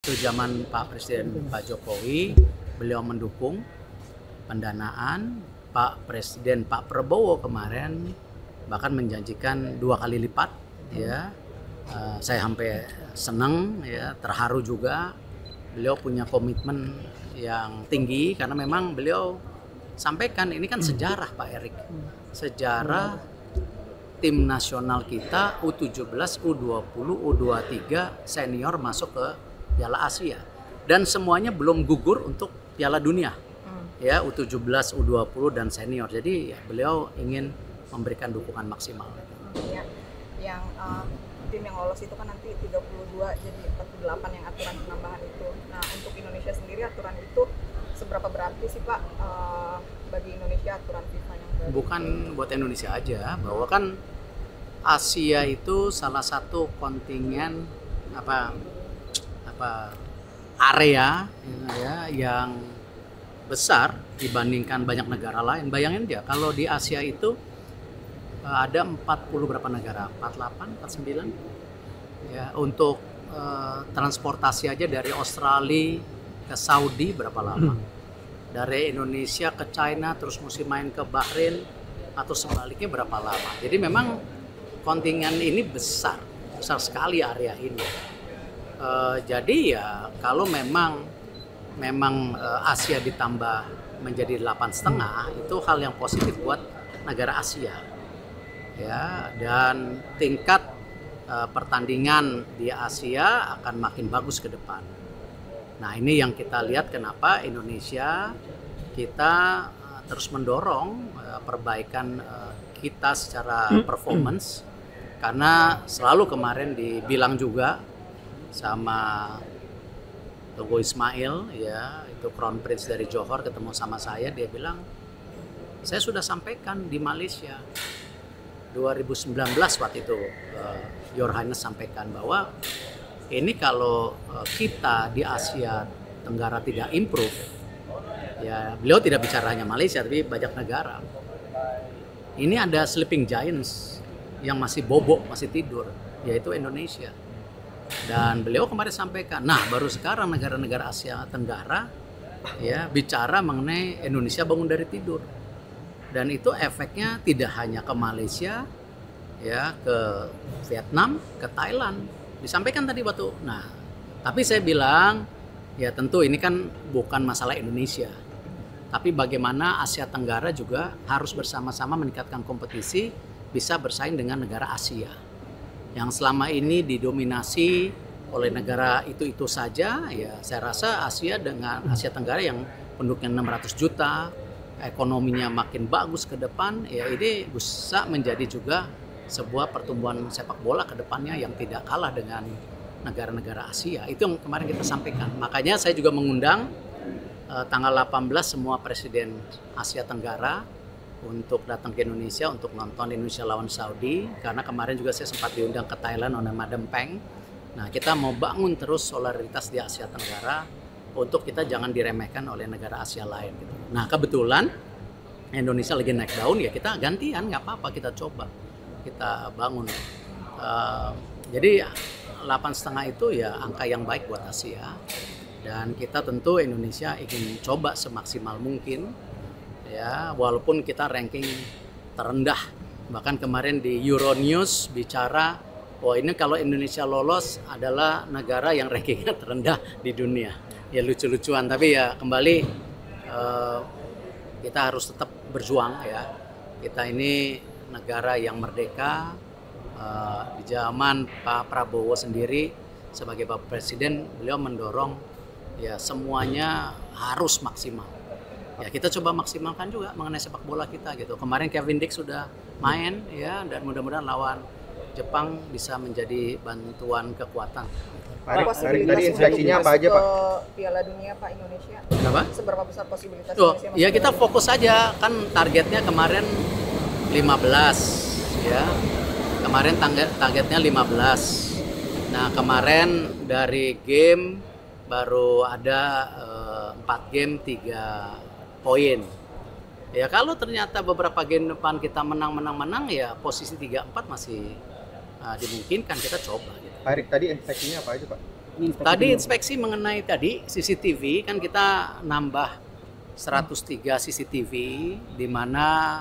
waktu zaman Pak Presiden Pak Jokowi, beliau mendukung pendanaan. Pak Presiden Pak Prabowo kemarin bahkan menjanjikan 2 kali lipat, ya. Saya sampai senang, ya, terharu juga. Beliau punya komitmen yang tinggi karena memang beliau sampaikan ini kan sejarah, Pak Erik, sejarah tim nasional kita U17, U20, U23 senior masuk ke Piala Asia dan semuanya belum gugur untuk Piala Dunia, ya, U17, U20 dan senior. Jadi ya, beliau ingin memberikan dukungan maksimal. Ya, yang tim yang lolos itu kan nanti 32 jadi 48 yang aturan penambahan itu. Nah, untuk Indonesia sendiri aturan itu seberapa berarti sih, Pak, bagi Indonesia aturan FIFA yang baru? Bukan buat Indonesia aja, bahwa kan Asia itu salah satu kontingen area, ya, yang besar dibandingkan banyak negara lain. Bayangin aja kalau di Asia itu ada 40 berapa negara? 48, 49. Ya, untuk transportasi aja dari Australia ke Saudi berapa lama? Dari Indonesia ke China terus mesti main ke Bahrain atau sebaliknya berapa lama? Jadi memang kontingen ini besar sekali area ini. Jadi ya kalau memang Asia ditambah menjadi 8,5 itu hal yang positif buat negara Asia, ya, dan tingkat pertandingan di Asia akan makin bagus ke depan. Nah, ini yang kita lihat kenapa Indonesia kita terus mendorong perbaikan kita secara performance, karena selalu kemarin dibilang juga sama Togo Ismail, ya, itu Crown Prince dari Johor ketemu sama saya, dia bilang saya sudah sampaikan di Malaysia 2019 waktu itu, Your Highness sampaikan bahwa ini kalau kita di Asia Tenggara tidak improve, ya, beliau tidak bicara hanya Malaysia tapi banyak negara, ini ada sleeping giants yang masih bobok, masih tidur, yaitu Indonesia. Dan beliau kemarin sampaikan, nah baru sekarang negara-negara Asia Tenggara, ya, bicara mengenai Indonesia bangun dari tidur. Dan itu efeknya tidak hanya ke Malaysia, ya, ke Vietnam, ke Thailand. Disampaikan tadi waktu. Nah, tapi saya bilang, ya tentu ini kan bukan masalah Indonesia. Tapi bagaimana Asia Tenggara juga harus bersama-sama meningkatkan kompetisi, bisa bersaing dengan negara Asia yang selama ini didominasi oleh negara itu saja. Ya, saya rasa Asia dengan Asia Tenggara yang penduduknya 600 juta, ekonominya makin bagus ke depan, ya ini bisa menjadi juga sebuah pertumbuhan sepak bola ke depannya yang tidak kalah dengan negara-negara Asia. Itu yang kemarin kita sampaikan. Makanya saya juga mengundang tanggal 18 semua presiden Asia Tenggara untuk datang ke Indonesia untuk nonton Indonesia lawan Saudi, karena kemarin juga saya sempat diundang ke Thailand oleh Madam Peng. Nah, kita mau bangun terus solidaritas di Asia Tenggara untuk kita jangan diremehkan oleh negara Asia lain gitu. Nah, kebetulan Indonesia lagi naik daun, ya kita gantian, nggak apa-apa, kita coba kita bangun. Jadi 8,5 itu ya angka yang baik buat Asia, dan kita tentu Indonesia ingin coba semaksimal mungkin, ya, walaupun kita ranking terendah. Bahkan kemarin di Euronews bicara, oh ini kalau Indonesia lolos adalah negara yang rankingnya terendah di dunia. Ya lucu-lucuan, tapi ya kembali kita harus tetap berjuang, ya. Kita ini negara yang merdeka. Di zaman Pak Prabowo sendiri sebagai Bapak Presiden, beliau mendorong ya semuanya harus maksimal. Ya kita coba maksimalkan juga mengenai sepak bola kita gitu. Kemarin Kevin Dix sudah main, ya, dan mudah-mudahan lawan Jepang bisa menjadi bantuan kekuatan. Tadi instruksinya apa aja, Pak? Piala Dunia, Pak, Indonesia. Kenapa? Seberapa besar posibilitas Indonesia? Ya kita fokus aja, kan targetnya kemarin 15, ya. Kemarin targetnya 15. Nah, kemarin dari game baru ada 4 game 3 poin. Ya kalau ternyata beberapa game depan kita menang, ya posisi 3-4 masih dimungkinkan, kita coba gitu. Pak Erik, tadi inspeksinya apa aja, Pak? Tadi inspeksi mengenai tadi CCTV kan kita nambah 103 CCTV di mana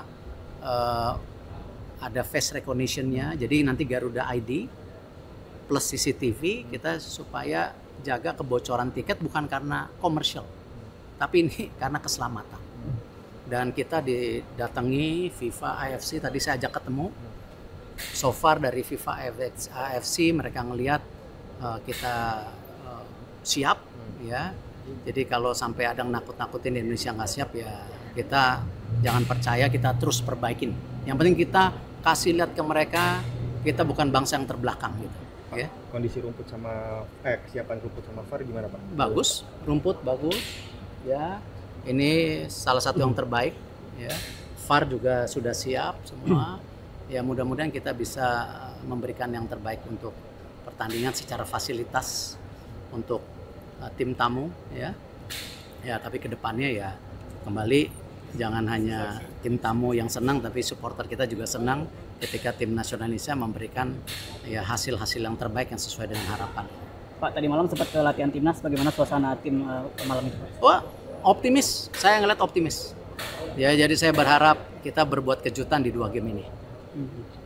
ada face recognition-nya. Jadi nanti Garuda ID plus CCTV kita supaya jaga kebocoran tiket bukan karena komersial, tapi ini karena keselamatan. Dan kita didatangi FIFA AFC, tadi saya ajak ketemu. So far dari FIFA AFC mereka ngelihat kita siap ya. Jadi kalau sampai ada yang nakut-nakutin Indonesia nggak siap ya kita jangan percaya, kita terus perbaikin. Yang penting kita kasih lihat ke mereka kita bukan bangsa yang terbelakang gitu. Ya. Kondisi rumput sama kesiapan rumput sama VAR gimana Pak? Bagus, rumput bagus ya. Ini salah satu yang terbaik ya. VAR juga sudah siap semua. Ya mudah-mudahan kita bisa memberikan yang terbaik untuk pertandingan secara fasilitas untuk tim tamu ya. Ya tapi kedepannya ya kembali jangan hanya tim tamu yang senang tapi supporter kita juga senang ketika tim nasional Indonesia memberikan ya hasil-hasil yang terbaik yang sesuai dengan harapan. Pak, tadi malam sempat ke latihan timnas, bagaimana suasana tim malam itu? Wah, optimis. Saya ngeliat optimis. Ya, jadi saya berharap kita berbuat kejutan di 2 game ini.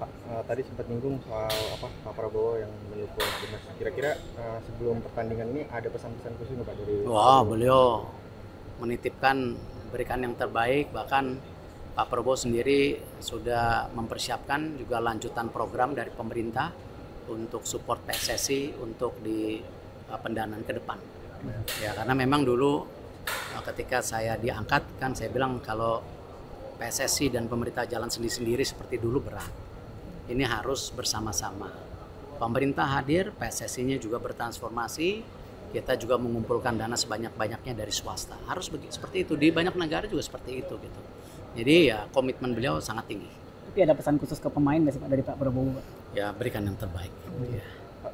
Pak, tadi sempat nyinggung soal Pak Prabowo yang mendukung timnas. Kira-kira sebelum pertandingan ini ada pesan-pesan khusus nggak Pak dari? Wah, beliau menitipkan berikan yang terbaik, bahkan Pak Prabowo sendiri sudah mempersiapkan juga lanjutan program dari pemerintah untuk support PSSI untuk di pendanaan ke depan. Ya, karena memang dulu ketika saya diangkat kan saya bilang kalau PSSI dan pemerintah jalan sendiri-sendiri seperti dulu berat. Ini harus bersama-sama. Pemerintah hadir, PSSI-nya juga bertransformasi, kita juga mengumpulkan dana sebanyak-banyaknya dari swasta. Harus begitu, seperti itu. Di banyak negara juga seperti itu gitu. Jadi ya komitmen beliau sangat tinggi. Tapi ada pesan khusus ke pemain nggak sih Pak dari Pak Prabowo? Ya berikan yang terbaik. Ya.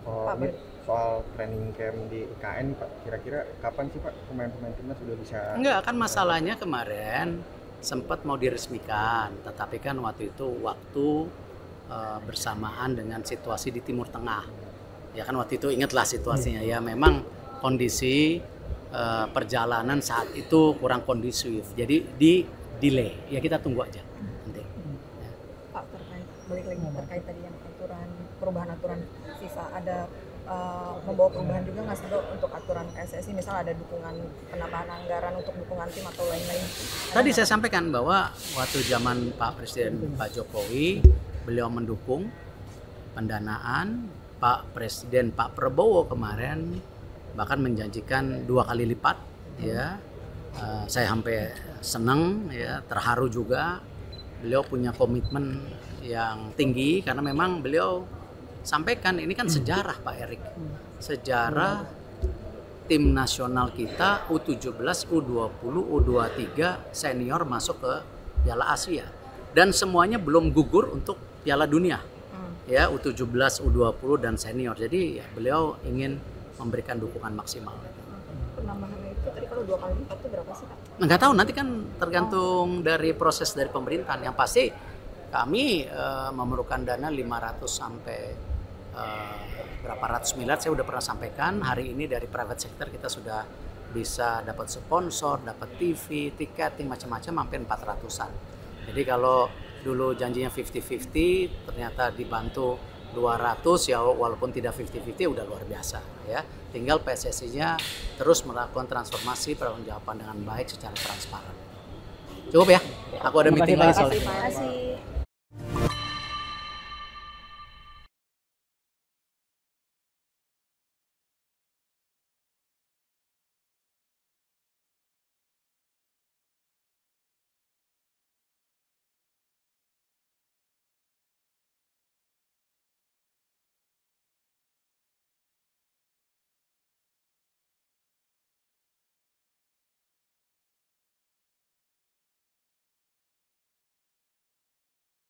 Pak, soal training camp di IKN Pak, kira-kira kapan sih Pak pemain-pemain timnas sudah bisa? Enggak, kan masalahnya kemarin sempat mau diresmikan, tetapi kan waktu itu bersamaan dengan situasi di Timur Tengah. Ya kan waktu itu ingatlah situasinya ya, memang kondisi perjalanan saat itu kurang kondusif, jadi di delay. Ya kita tunggu aja nanti. Ya. Pak, balik lagi terkait tadi yang perubahan aturan FIFA, ada membawa perubahan juga nggak sih Dok untuk aturan PSSI, misal ada dukungan penambahan anggaran untuk dukungan tim atau lain-lain? Tadi saya sampaikan bahwa waktu zaman Pak Presiden Pak Jokowi beliau mendukung pendanaan, Pak Presiden Pak Prabowo kemarin bahkan menjanjikan 2 kali lipat ya. Saya sampai senang ya, terharu juga. Beliau punya komitmen yang tinggi karena memang beliau sampaikan ini kan sejarah Pak Erik. Sejarah tim nasional kita U17, U20, U23 senior masuk ke Piala Asia dan semuanya belum gugur untuk Piala Dunia. Ya, U17, U20 dan senior. Jadi ya, beliau ingin memberikan dukungan maksimal. Penambahannya itu tadi kalau 2 kali lipat itu berapa sih Pak? Nggak tahu, nanti kan tergantung dari proses dari pemerintahan. Yang pasti kami memerlukan dana 500 sampai berapa ratus miliar. Saya udah pernah sampaikan hari ini dari private sector kita sudah bisa dapat sponsor, dapat TV, tiketing macam-macam hampir 400-an. Jadi kalau dulu janjinya 50-50 ternyata dibantu 200 ya, walaupun tidak 50-50 udah luar biasa ya. Tinggal PSSI-nya terus melakukan transformasi pertanggungjawaban dengan baik secara transparan. Cukup ya? Aku ada meeting lagi soalnya. Terima kasih.